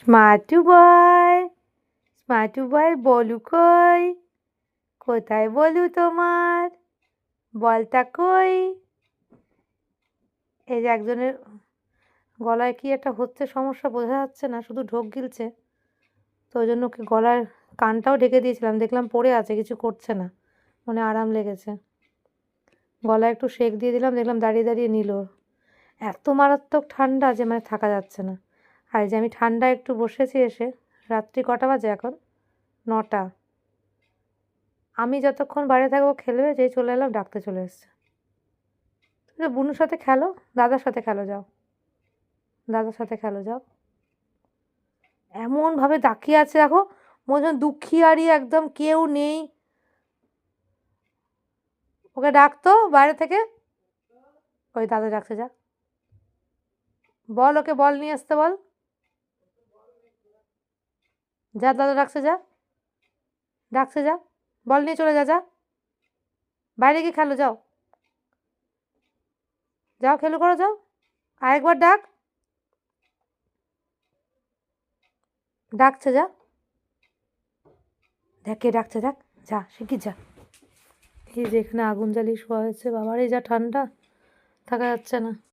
স্মার্টু বয়, স্মার্টু বয়ের বলু কই? কোথায় বলু তোমার? বলটা কই? এই যে একজনের গলায় কি একটা হচ্ছে সমস্যা, বোঝা যাচ্ছে না, শুধু ঢোক গিলছে। তো ওই জন্য ওকে গলার কানটাও ঢেকে দিয়েছিলাম, দেখলাম পড়ে আছে, কিছু করছে না, মনে আরাম লেগেছে। গলায় একটু সেঁক দিয়ে দিলাম, দেখলাম দাঁড়িয়ে দাঁড়িয়ে নিল। এত মারাত্মক ঠান্ডা যে মানে থাকা যাচ্ছে না। আর এই যে আমি ঠান্ডা একটু বসেছি এসে, রাত্রি কটা বাজে এখন? 9টা। আমি যতক্ষণ বাইরে থাকবো খেলবে, যেই চলে এলাম ডাকতে চলে এসছে। তুমি বুনুর সাথে খেলো, দাদার সাথে খেলো, যাও দাদার সাথে খেলো, যাও। এমনভাবে তাকিয়ে আছে দেখো, মনে হচ্ছে দুঃখিয়ারি একদম, কেউ নেই। ওকে ডাকতো বাইরে থেকে, ওই দাদা ডাকছে, যা বল, ওকে বল নিয়ে আসতে বল, যা দাদা ডাকছে, যা ডাকছে, যা বল নিয়ে চলে যা, যা বাইরে গিয়ে খেলো, যাও যাও, খেলো করো, যাও। আরেকবার ডাক, ডাকছে, যা, দেখ কে ডাকছে, দেখ, যা শিগগির যা। এই যে এখানে আগুন জ্বালিয়ে শোয়া হয়েছে, বাবার এই যা ঠান্ডা, থাকা যাচ্ছে না।